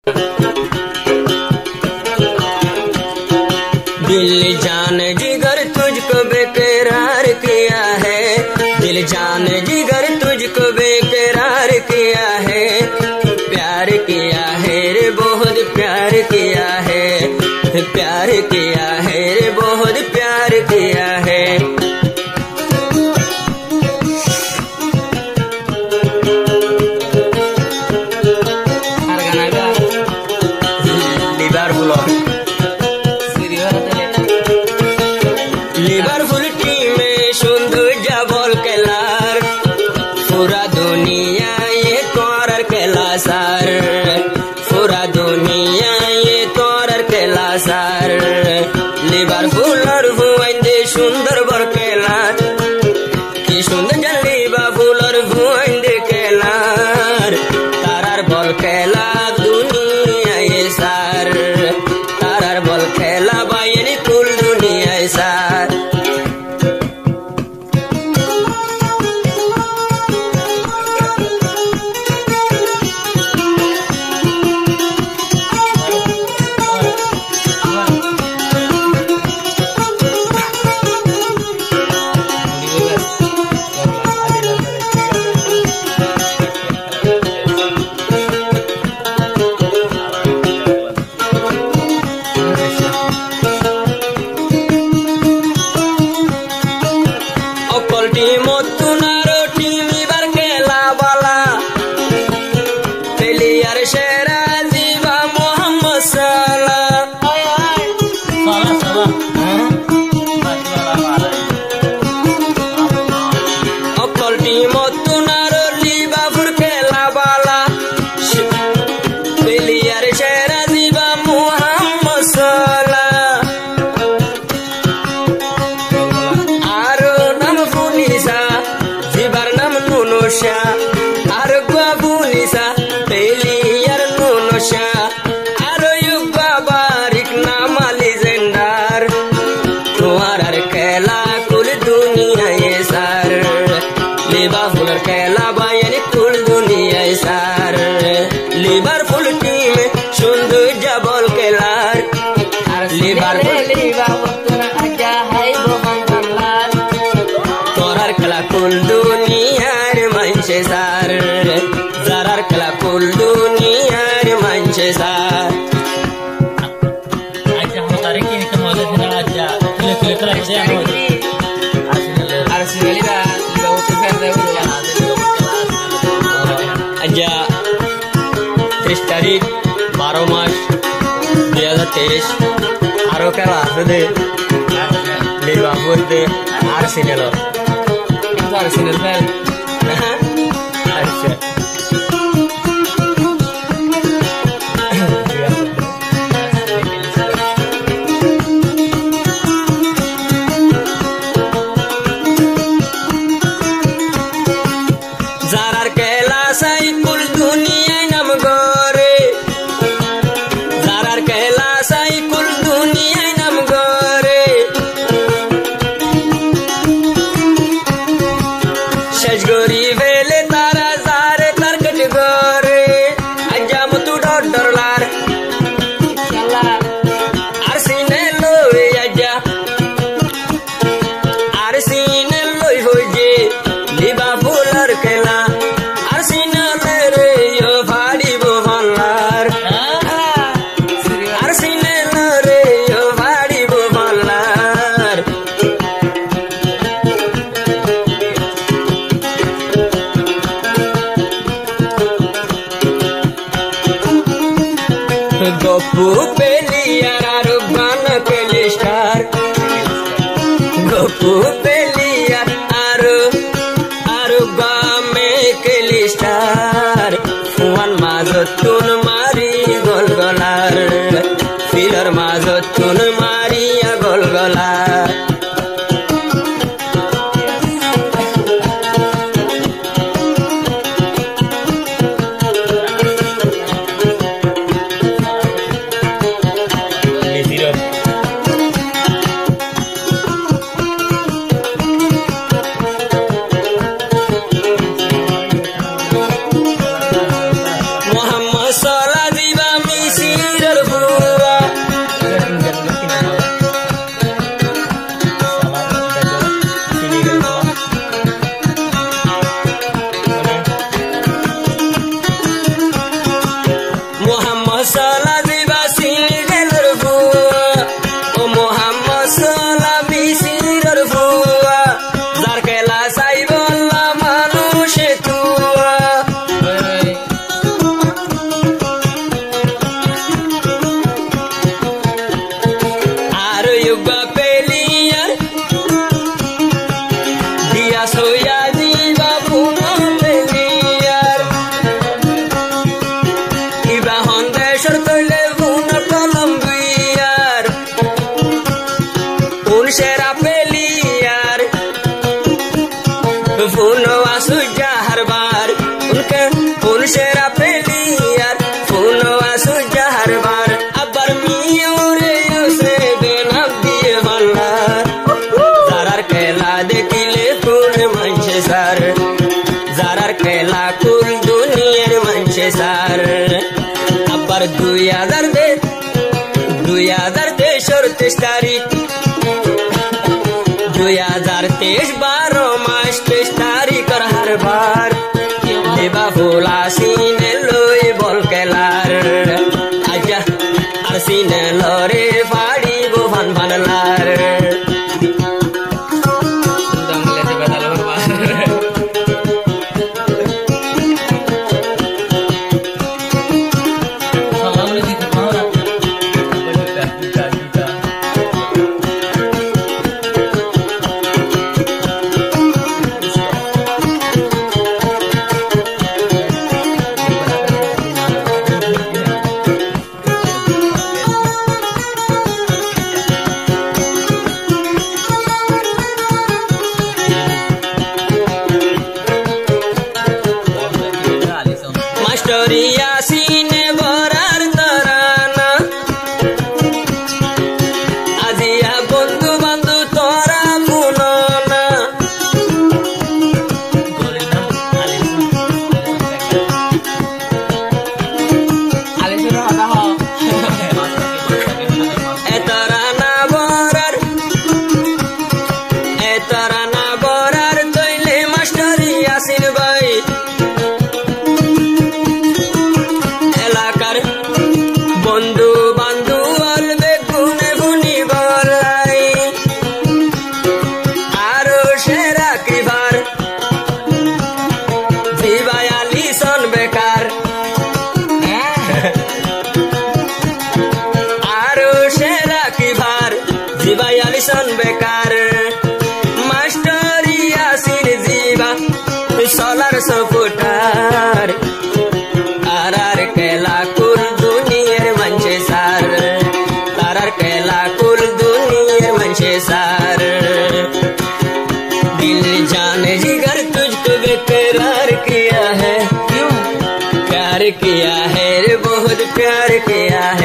दिल जान जिगर तुझको बेकरार किया है, दिल जान जिगर तुझको बेकरार किया है, प्यार किया है रे बहुत प्यार किया है, प्यार किया है रे बहुत प्यार किया है। लिवरपुल टीम में सुंदर जबल केलार, पूरा दुनिया ये तोरर केला सार, पूरा दुनिया ये तोरर केला सार। लिवरपुलर हुआइंदे सुंदर बर केलार, की सुंदर जन लिवरपुलर हुआइंदे केलार, तारार बल केला दुनिया ये सार, तारार बल केला बायनी कुल दुनिया ये सार। लिवरपुल टीम सुंदर जबल केलार, तोरार खेला कुल दुनियार मानसे सार, जारार खेला कुल दुनियार मानसे सार। আজা 30 তারিখ 12 মাস 2023 আরো খেলা আছে লিভারপুল আর্সেনাল, কিন্তু আর্সেনাল ফ্যান আচ্ছা जारार केला साई कुल दुनिया नाम गोरे, जारार केला साई कुल दुनिया नाम गोरे, शजगोरी वेले तारा जारे तारकट गोरे, अज्जा मुतु डॉलर आर्सेनाल लोय अज्जा आर्सेनाल लोय होजे लिवरपुलर केला आर्सेनाल रे यो भाड़ी बोलार, आर्सेनाल रे यो भाड़ी बोलार। गप्पू पेलियर आरो गान केली स्टार, गप्पू पेलियर आरो गामे केली स्टार, फुवान माझतून मारी गोलगोलार, फिलर माझतून मारिया गोलगोलार। मोहम्मद साला जीवा मी हर बार अबर मियोरे उसे बेनब्बी हल्ला जारार केला देखिले कुल मंचे सार जारार केला कुल दुनियार मंचे सार अबर 2023 तारीख 2023 12 मार्च 23 तारीख हर बार देवा भोला सीने लोई बोल केलार आजा सीने लोरे फाड़ी वो फन फन लार यासीने बरार तराना आजिया बंधु बंधु तोरा पुनना एतराना बरार तैले मास्टर यासीन भाई बंधु बंधु अलबे गुने गुनी बोलाई आरो शेरा कृपार जीवायाली सन बेकार आरो शेरा कृपार जीवायाली सन बेकार मास्टर यासीन जीवा सोलर सपोर्टर आरार केला कुल दुनियर मंचे सार तारार केला कुल दुनियर मंचे सार दिल जान जिगर तुझको बेकरार किया है प्यार किया है रे बहुत प्यार किया है